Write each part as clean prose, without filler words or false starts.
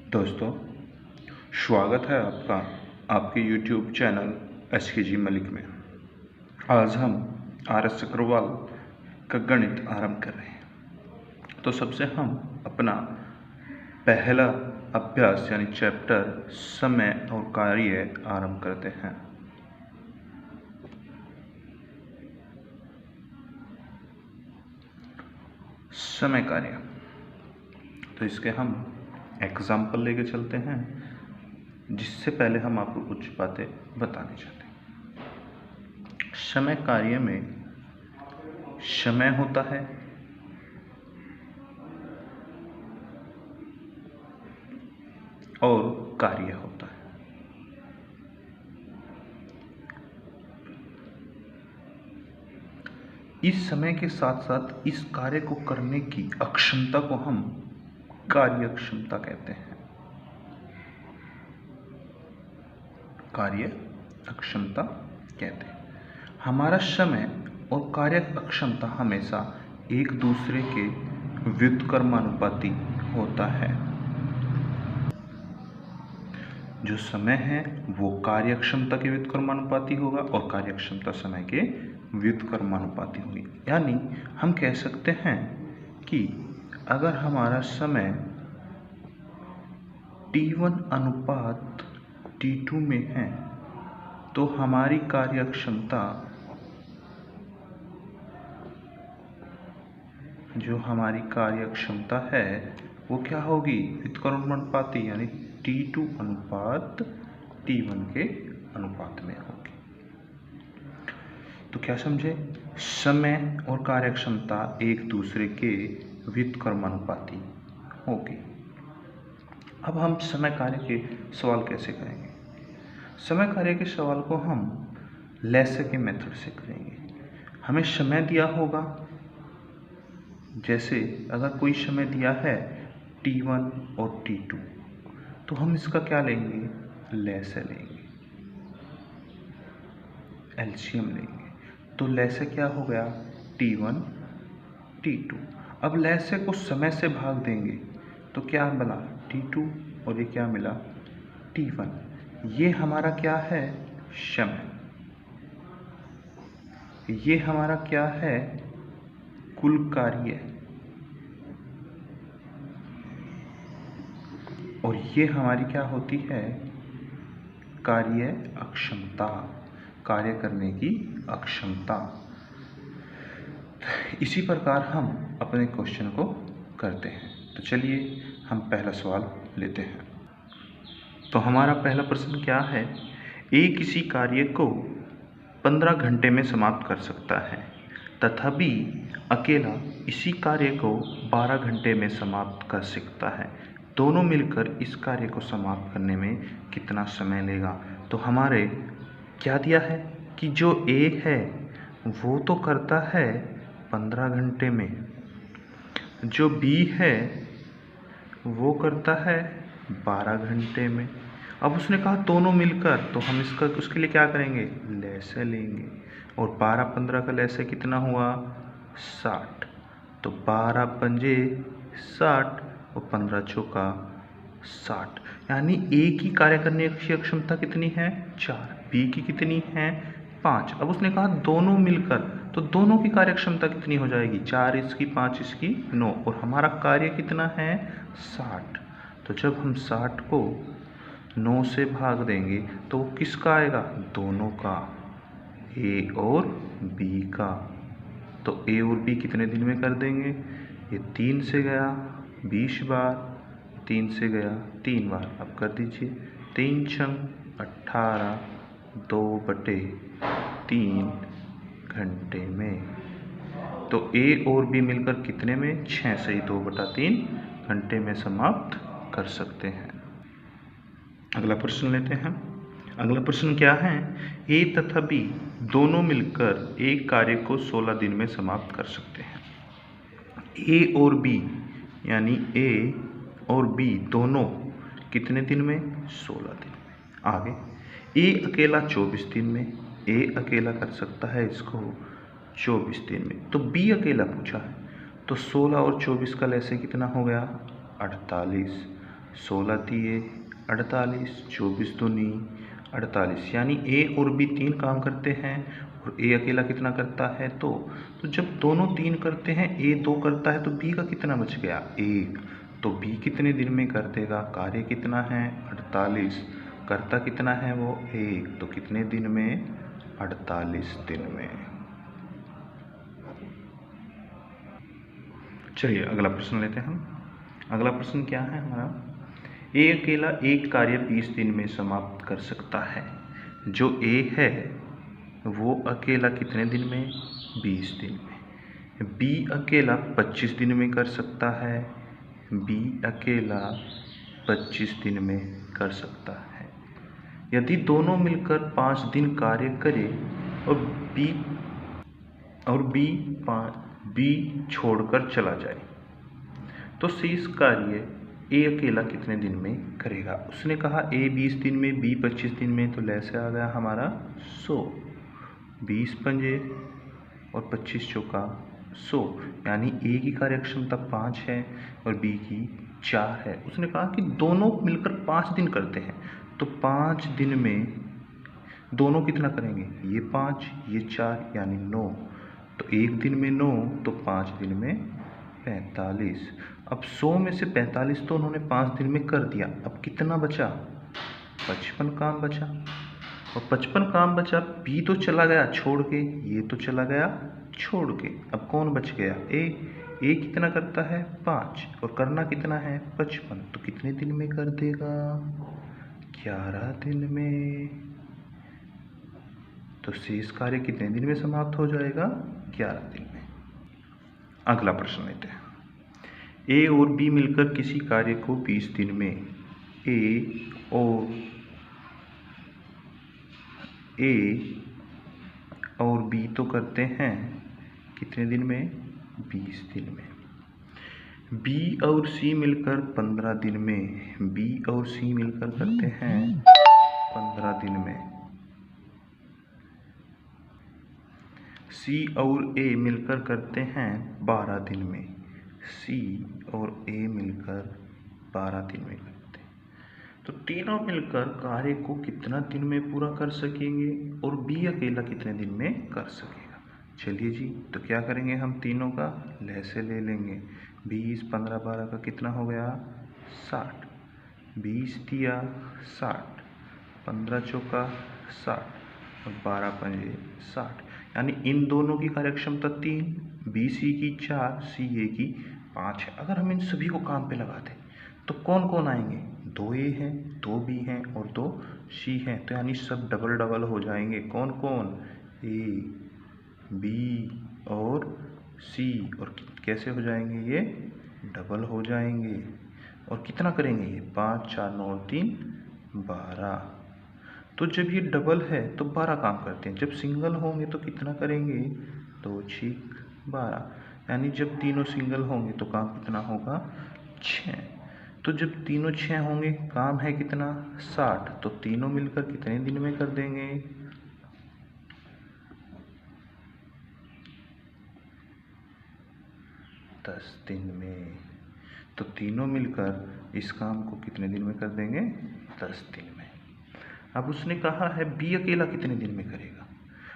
दोस्तों, स्वागत है आपका आपके YouTube चैनल SKG मलिक में। आज हम RS अग्रवाल का गणित आरंभ कर रहे हैं। तो सबसे हम अपना पहला अभ्यास यानी चैप्टर समय और कार्य आरंभ करते हैं। समय कार्य, तो इसके हम एग्जाम्पल लेके चलते हैं, जिससे पहले हम आपको कुछ बातें बतानी चाहते हैं। समय कार्य में समय होता है और कार्य होता है। इस समय के साथ साथ इस कार्य को करने की अक्षमता को हम कार्य क्षमता कहते हैं। कार्य अक्षमता कहते हैं। हमारा समय और कार्य अक्षमता हमेशा एक दूसरे के व्युत्क्रमानुपाती होता है। जो समय है वो कार्य क्षमता के व्युत्क्रमानुपाती होगा और कार्य क्षमता समय के व्युत्क्रमानुपाती होगी। यानी हम कह सकते हैं कि अगर हमारा समय T1 अनुपात T2 में है तो हमारी कार्य क्षमता है वो क्या होगी? व्युत्क्रमानुपाती, यानी T2 अनुपात T1 के अनुपात में होगी। तो क्या समझे? समय और कार्य क्षमता एक दूसरे के व्युत्क्रमानुपाती होगी। अब हम समय कार्य के सवाल कैसे करेंगे? समय कार्य के सवाल को हम लेसे के मेथड से करेंगे। हमें समय दिया होगा, जैसे अगर कोई समय दिया है T1 और T2, तो हम इसका क्या लेंगे? लेसे लेंगे, एलसीएम लेंगे। तो लेसे क्या हो गया? T1 T2। अब लेसे को समय से भाग देंगे तो क्या मिला? T2, और ये क्या मिला? T1। ये हमारा क्या है? समय। ये हमारा क्या है? कुल कार्य। और ये हमारी क्या होती है? कार्य अक्षमता, कार्य करने की अक्षमता। इसी प्रकार हम अपने क्वेश्चन को करते हैं। तो चलिए हम पहला सवाल लेते हैं। तो हमारा पहला प्रश्न क्या है? ए किसी कार्य को 15 घंटे में समाप्त कर सकता है तथा बी अकेला इसी कार्य को 12 घंटे में समाप्त कर सकता है। दोनों मिलकर इस कार्य को समाप्त करने में कितना समय लेगा? तो हमारे क्या दिया है कि जो ए है वो तो करता है 15 घंटे में, जो बी है वो करता है 12 घंटे में। अब उसने कहा दोनों मिलकर, तो हम उसके लिए क्या करेंगे? लेसे लेंगे। और 12-15 का लेसे कितना हुआ? 60। तो 12 पंजे 60 और 15 चौका 60। यानी ए की कार्य करने की क्षमता कितनी है? 4। बी की कितनी है? 5। अब उसने कहा दोनों मिलकर, तो दोनों की कार्य क्षमता कितनी हो जाएगी? 4 इसकी, 5 इसकी, 9। और हमारा कार्य कितना है? 60। तो जब हम 60 को 9 से भाग देंगे तो किसका आएगा? दोनों का, ए और बी का। तो ए और बी कितने दिन में कर देंगे? ये 3 से गया 20 बार, 3 से गया 3 बार। अब कर दीजिए, 3 छंग 18, 2/3 घंटे में। तो ए और बी मिलकर कितने में? 6 से ही 2/3 घंटे में समाप्त कर सकते हैं। अगला प्रश्न लेते हैं। अगला प्रश्न क्या है? ए तथा बी दोनों मिलकर एक कार्य को 16 दिन में समाप्त कर सकते हैं। ए और बी, यानी ए और बी दोनों कितने दिन में? 16 दिन में। आगे, ए अकेला 24 दिन में, ए अकेला कर सकता है इसको 24 दिन में। तो बी अकेला पूछा है, तो 16 और 24 का लेसे कितना हो गया? 48। 16 दिए 48, 24 दूनी 48, यानी ए और बी 3 काम करते हैं और ए अकेला कितना करता है 2। तो जब दोनों 3 करते हैं, ए 2 करता है, तो बी का कितना बच गया 1। तो बी कितने दिन में कर देगा, कार्य कितना है 48, करता कितना है वो 1, तो कितने दिन में 48 दिन में। चलिए अगला प्रश्न लेते हैं हम। अगला प्रश्न क्या है हमारा, ए अकेला एक कार्य 20 दिन में समाप्त कर सकता है। जो ए है वो अकेला कितने दिन में 20 दिन में। बी अकेला 25 दिन में कर सकता है, बी अकेला 25 दिन में कर सकता है। यदि दोनों मिलकर 5 दिन कार्य करें और बी छोड़कर चला जाए, तो शेष कार्य ए अकेला कितने दिन में करेगा। उसने कहा ए 20 दिन में, बी 25 दिन में, तो लैसे आ गया हमारा 100। 20 पंजे और 25 चौका 100, यानी ए की कार्यक्षमता 5 है और बी की 4 है। उसने कहा कि दोनों मिलकर 5 दिन करते हैं, तो 5 दिन में दोनों कितना करेंगे, ये 5 ये 4, यानी 9। तो एक दिन में 9, तो 5 दिन में 45। अब 100 में से 45 तो उन्होंने 5 दिन में कर दिया, अब कितना बचा 55 काम बचा। और 55 काम बचा, बी तो चला गया छोड़ के, ये तो चला गया छोड़ के, अब कौन बच गया ए कितना करता है 5 और करना कितना है 55, तो कितने दिन में कर देगा 11 दिन में। तो शेष कार्य कितने दिन में समाप्त हो जाएगा 11 दिन में। अगला प्रश्न लेते हैं। ए और बी मिलकर किसी कार्य को 20 दिन में, ए और बी तो करते हैं कितने दिन में 20 दिन में। बी और सी मिलकर 15 दिन में, बी और सी मिलकर करते हैं 15 दिन में। सी और ए मिलकर करते हैं 12 दिन में, सी और ए मिलकर 12 दिन में करते हैं। तो तीनों मिलकर कार्य को कितना दिन में पूरा कर सकेंगे और बी अकेला कितने दिन में कर सकेगा। चलिए जी, तो क्या करेंगे हम तीनों का लहसे ले लेंगे। 20 15 12 का कितना हो गया 60, 20 दिया 60, 15 चौका 60 और 12 पंजे 60, यानी इन दोनों की कार्यक्षमता 3, बी सी की 4, सी ए की 5 है। अगर हम इन सभी को काम पे लगा दें तो कौन कौन आएंगे, 2 ए हैं, 2 बी हैं और 2 सी हैं, तो यानी सब डबल डबल हो जाएंगे। कौन कौन, ए बी और सी, और कैसे हो जाएंगे ये डबल हो जाएंगे। और कितना करेंगे ये 5 4 9 3 12। तो जब ये डबल है तो 12 काम करते हैं, जब सिंगल होंगे तो कितना करेंगे 2 6 12, यानी जब तीनों सिंगल होंगे तो काम कितना होगा 6। तो जब तीनों 6 होंगे काम है कितना 60, तो तीनों मिलकर कितने दिन में कर देंगे 10 दिन में। तो तीनों मिलकर इस काम को कितने दिन में कर देंगे 10 दिन में। अब उसने कहा है बी अकेला कितने दिन में करेगा।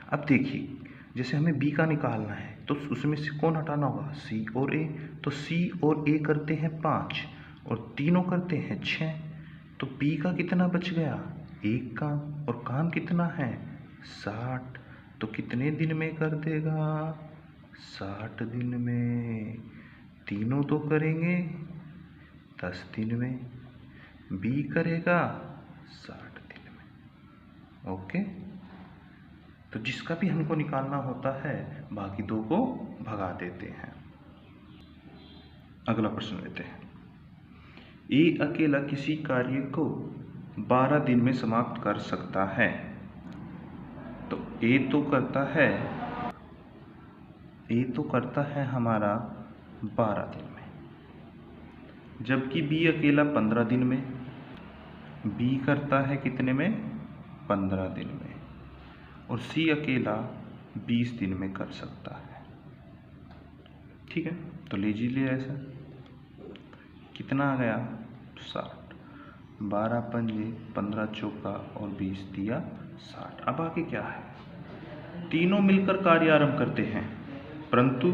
अब देखिए, जैसे हमें बी का निकालना है तो उसमें से कौन हटाना होगा, सी और ए। तो सी और ए करते हैं 5 और तीनों करते हैं 6, तो बी का कितना बच गया 1 काम, और काम कितना है 60, तो कितने दिन में कर देगा 60 दिन में। तीनों तो करेंगे 10 दिन में, बी करेगा 60 दिन में। ओके, तो जिसका भी हमको निकालना होता है बाकी 2 को भगा देते हैं। अगला प्रश्न लेते हैं। ए अकेला किसी कार्य को 12 दिन में समाप्त कर सकता है। तो ए तो करता है हमारा 12 दिन में, जबकि बी अकेला 15 दिन में, बी करता है कितने में 15 दिन में, और सी अकेला 20 दिन में कर सकता है। ठीक है, तो लीजिए ऐसा कितना आ गया 60। 12 पंजे 15 चौका और 20 दिया 60। अब आगे क्या है, तीनों मिलकर कार्य आरंभ करते हैं, परंतु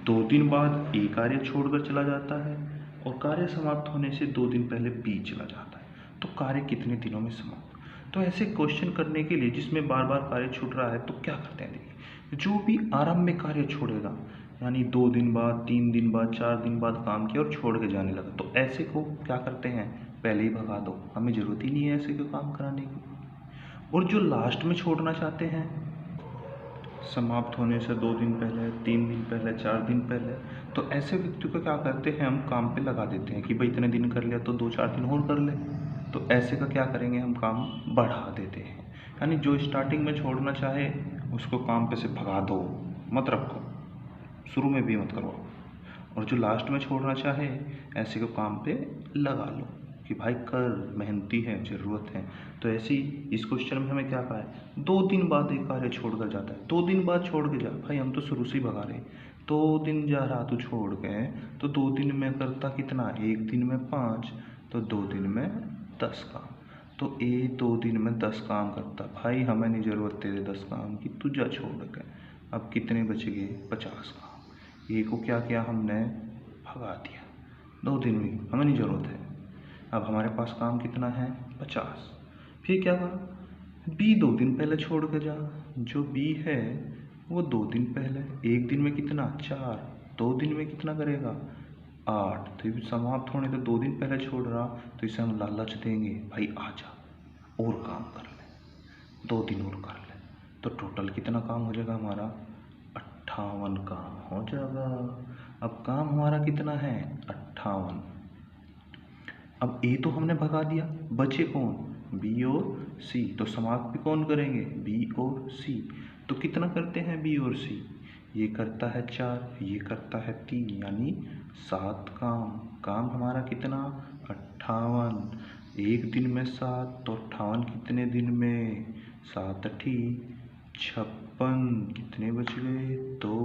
2 दिन बाद ए कार्य छोड़कर चला जाता है और कार्य समाप्त होने से 2 दिन पहले बी चला जाता है। तो कार्य कितने दिनों में समाप्त? तो ऐसे क्वेश्चन करने के लिए जिसमें बार बार कार्य छूट रहा है तो क्या करते हैं, देखिए जो भी आरंभ में कार्य छोड़ेगा, यानी 2 दिन बाद, 3 दिन बाद, 4 दिन बाद काम किया और छोड़ के जाने लगा, तो ऐसे को क्या करते हैं, पहले ही भगा दो, हमें ज़रूरत ही नहीं है ऐसे को काम कराने की। और जो लास्ट में छोड़ना चाहते हैं, समाप्त होने से 2 दिन पहले, 3 दिन पहले, 4 दिन पहले, तो ऐसे व्यक्ति को क्या करते हैं, हम काम पे लगा देते हैं कि भाई इतने दिन कर लिया तो 2-4 दिन और कर ले। तो ऐसे का क्या करेंगे, हम काम बढ़ा देते हैं, यानी जो स्टार्टिंग में छोड़ना चाहे उसको काम पे से भगा दो, मत रखो, शुरू में भी मत करवाओ। और जो लास्ट में छोड़ना चाहे ऐसे को काम पे लगा लो कि भाई कर, मेहनती है, ज़रूरत है। तो ऐसी इस क्वेश्चन में हमें क्या कहा है, 2 दिन बाद एक कार्य छोड़कर जाता है, 2 दिन बाद छोड़ के जा, भाई हम तो शुरू से ही भगा रहे, 2 दिन जा रहा तू छोड़ के, तो 2 दिन में करता कितना, 1 दिन में 5, तो 2 दिन में 10 काम। तो ए 2 दिन में 10 काम करता, भाई हमें नहीं ज़रूरत तेरे 10 काम की, तू जा छोड़ के। अब कितने बच गए, 50 काम। ए को क्या किया हमने, भगा दिया, 2 दिन में, हमें नहीं ज़रूरत है। अब हमारे पास काम कितना है, 50। फिर क्या कहा, बी 2 दिन पहले छोड़ के जा, जो बी है वो 2 दिन पहले, 1 दिन में कितना, 4, 2 दिन में कितना करेगा, 8। तो ये समाप्त होने तो 2 दिन पहले छोड़ रहा, तो इसे हम लालच देंगे, भाई आ जा और काम कर ले, 2 दिन और कर ले, तो टोटल कितना काम हो जाएगा हमारा, 58 काम हो जाएगा। अब काम हमारा कितना है, 58। अब ए तो हमने भगा दिया, बचे कौन, बी और सी, तो समाप्त भी कौन करेंगे, बी और सी। तो कितना करते हैं बी और सी, ये करता है 4, ये करता है 3, यानी 7 काम। काम हमारा कितना, 58, 1 दिन में 7, तो 58 कितने दिन में, 7 अठी 56, कितने बच गए, 2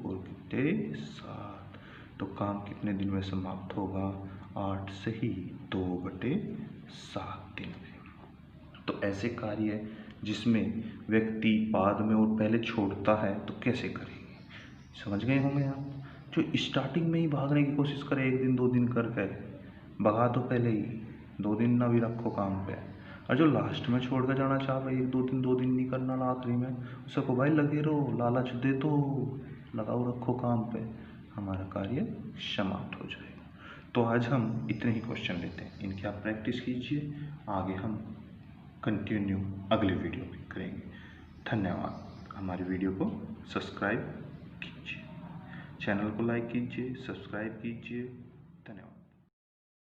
और कितने, 7। तो काम कितने दिन में समाप्त होगा, 8 सही 2/7 दिन में। तो ऐसे कार्य जिसमें व्यक्ति बाद में और पहले छोड़ता है तो कैसे करेंगे, समझ गए होंगे आप। जो स्टार्टिंग में ही भागने की कोशिश करे, 1 दिन 2 दिन करके भगा दो पहले ही, 2 दिन ना भी रखो काम पे। और जो लास्ट में छोड़ कर जाना चाह रहे, 2 दिन नहीं करना आखिरी में, उसको भाई लगे रहो, लालच दे दो, लगाओ रखो काम पे, हमारा कार्य समाप्त हो जाएगा। तो आज हम इतने ही क्वेश्चन लेते हैं, इनकी आप प्रैक्टिस कीजिए, आगे हम कंटिन्यू अगले वीडियो में करेंगे। धन्यवाद। हमारी वीडियो को सब्सक्राइब कीजिए, चैनल को लाइक कीजिए, सब्सक्राइब कीजिए।